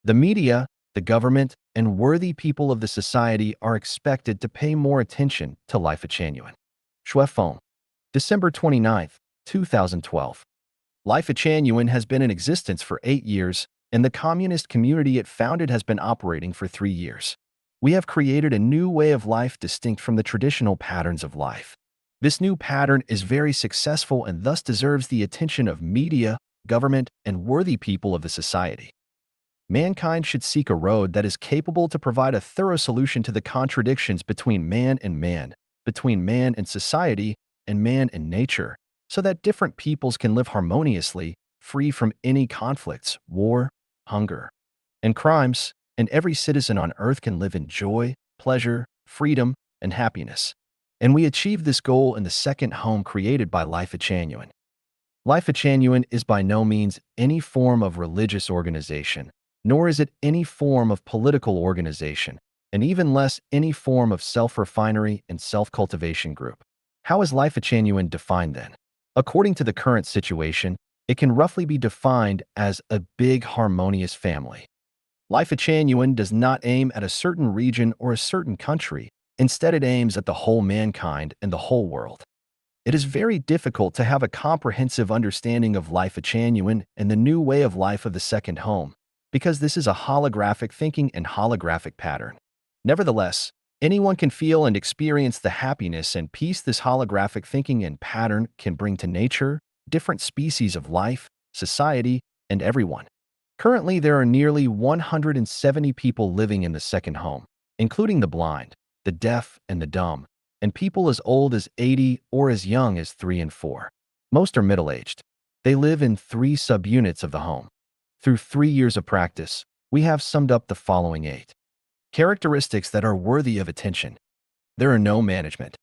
The media, the government, and worthy people of the society are expected to pay more attention to Lifechanyuan. Shuefeng, December 29, 2012. Lifechanyuan has been in existence for 8 years, and the communist community it founded has been operating for 3 years. We have created a new way of life distinct from the traditional patterns of life. This new pattern is very successful and thus deserves the attention of media, government, and worthy people of the society. Mankind should seek a road that is capable to provide a thorough solution to the contradictions between man and man, between man and society, and man and nature, so that different peoples can live harmoniously, free from any conflicts, war, hunger, and crimes, and every citizen on earth can live in joy, pleasure, freedom, and happiness. And we achieve this goal in the second home created by Lifechanyuan. Lifechanyuan is by no means any form of religious organization, nor is it any form of political organization, and even less any form of self-refinery and self-cultivation group. How is Lifechanyuan defined then? According to the current situation, it can roughly be defined as a big harmonious family. Lifechanyuan does not aim at a certain region or a certain country. Instead, it aims at the whole mankind and the whole world. It is very difficult to have a comprehensive understanding of Lifechanyuan and the new way of life of the second home, because this is a holographic thinking and holographic pattern. Nevertheless, anyone can feel and experience the happiness and peace this holographic thinking and pattern can bring to nature, different species of life, society, and everyone. Currently, there are nearly 170 people living in the second home, including the blind, the deaf, and the dumb, and people as old as 80 or as young as 3 and 4. Most are middle-aged. They live in 3 subunits of the home. Through 3 years of practice, we have summed up the following 8 characteristics that are worthy of attention. There are no management.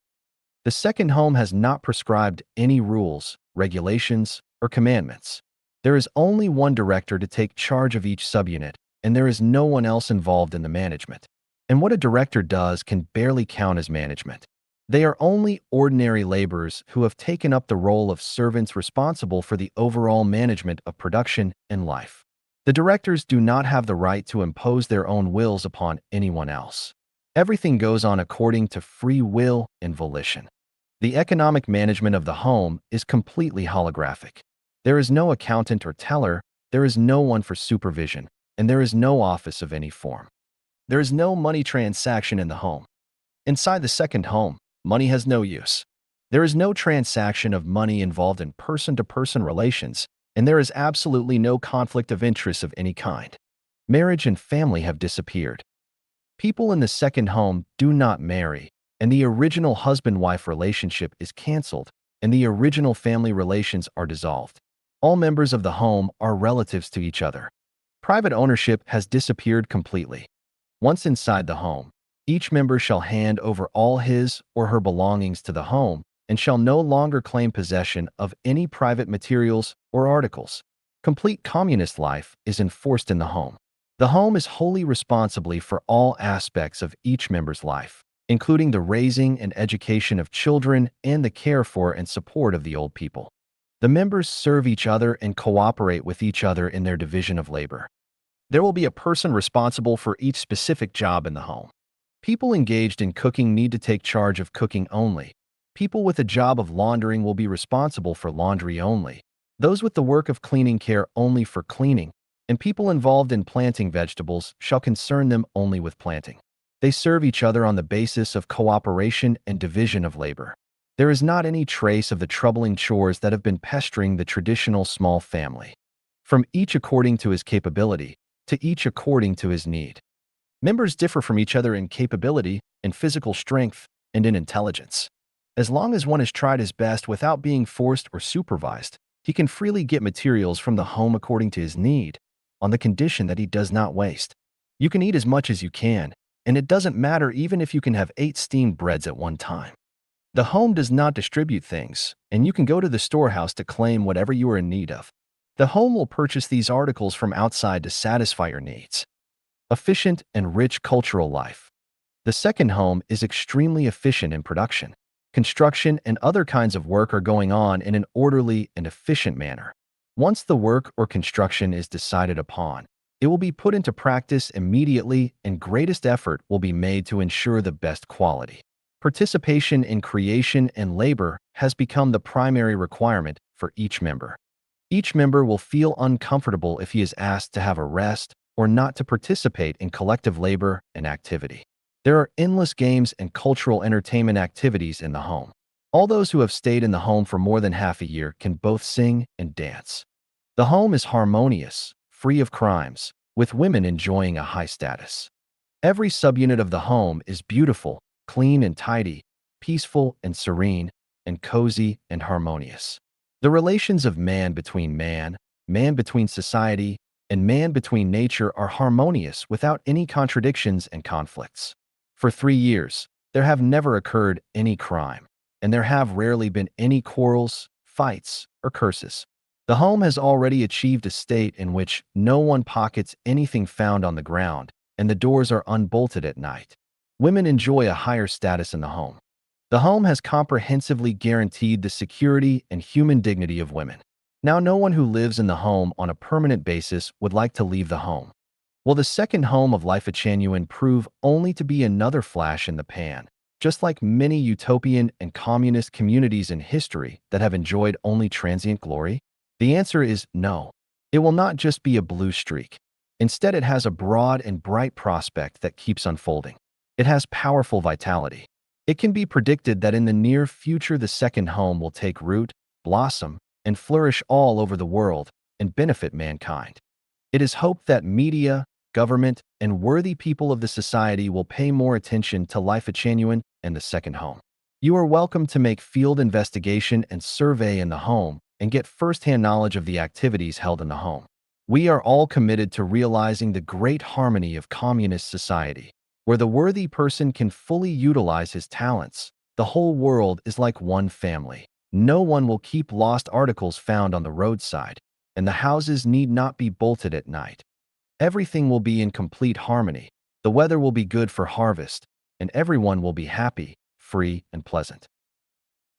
The second home has not prescribed any rules, regulations, or commandments. There is only one director to take charge of each subunit, and there is no one else involved in the management. And what a director does can barely count as management. They are only ordinary laborers who have taken up the role of servants responsible for the overall management of production and life. The directors do not have the right to impose their own wills upon anyone else. Everything goes on according to free will and volition. The economic management of the home is completely holographic. There is no accountant or teller, there is no one for supervision, and there is no office of any form. There is no money transaction in the home. Inside the second home, money has no use. There is no transaction of money involved in person-to-person relations, and there is absolutely no conflict of interest of any kind. Marriage and family have disappeared. People in the second home do not marry, and the original husband-wife relationship is canceled, and the original family relations are dissolved. All members of the home are relatives to each other. Private ownership has disappeared completely. Once inside the home, each member shall hand over all his or her belongings to the home and shall no longer claim possession of any private materials or articles. Complete communist life is enforced in the home. The home is wholly responsible for all aspects of each member's life, including the raising and education of children and the care for and support of the old people. The members serve each other and cooperate with each other in their division of labor. There will be a person responsible for each specific job in the home. People engaged in cooking need to take charge of cooking only. People with a job of laundering will be responsible for laundry only. Those with the work of cleaning care only for cleaning, and people involved in planting vegetables shall concern them only with planting. They serve each other on the basis of cooperation and division of labor. There is not any trace of the troubling chores that have been pestering the traditional small family. From each according to his capability, to each according to his need. Members differ from each other in capability, in physical strength, and in intelligence. As long as one has tried his best without being forced or supervised, he can freely get materials from the home according to his need, on the condition that he does not waste. You can eat as much as you can, and it doesn't matter even if you can have 8 steamed breads at one time. The home does not distribute things, and you can go to the storehouse to claim whatever you are in need of. The home will purchase these articles from outside to satisfy your needs. Efficient and rich cultural life. The second home is extremely efficient in production. Construction and other kinds of work are going on in an orderly and efficient manner. Once the work or construction is decided upon, It will be put into practice immediately, and greatest effort will be made to ensure the best quality. Participation in creation and labor has become the primary requirement for each member. Each member will feel uncomfortable if he is asked to have a rest or not to participate in collective labor and activity. There are endless games and cultural entertainment activities in the home. All those who have stayed in the home for more than half a year can both sing and dance. The home is harmonious, free of crimes, with women enjoying a high status. Every subunit of the home is beautiful, clean and tidy, peaceful and serene, and cozy and harmonious. The relations of man between society, and man between nature are harmonious without any contradictions and conflicts. For 3 years, there have never occurred any crime, and there have rarely been any quarrels, fights, or curses. The home has already achieved a state in which no one pockets anything found on the ground, and the doors are unbolted at night. Women enjoy a higher status in the home. The home has comprehensively guaranteed the security and human dignity of women. Now, no one who lives in the home on a permanent basis would like to leave the home. Will the second home of Lifechanyuan prove only to be another flash in the pan, just like many utopian and communist communities in history that have enjoyed only transient glory? The answer is no. It will not just be a blue streak. Instead, it has a broad and bright prospect that keeps unfolding. It has powerful vitality. It can be predicted that in the near future the second home will take root, blossom, and flourish all over the world and benefit mankind. It is hoped that media, government, and worthy people of the society will pay more attention to Lifechanyuan and the second home. You are welcome to make field investigation and survey in the home and get first-hand knowledge of the activities held in the home. We are all committed to realizing the great harmony of communist society, where the worthy person can fully utilize his talents. The whole world is like one family. No one will keep lost articles found on the roadside, and the houses need not be bolted at night. Everything will be in complete harmony. The weather will be good for harvest, and everyone will be happy, free, and pleasant.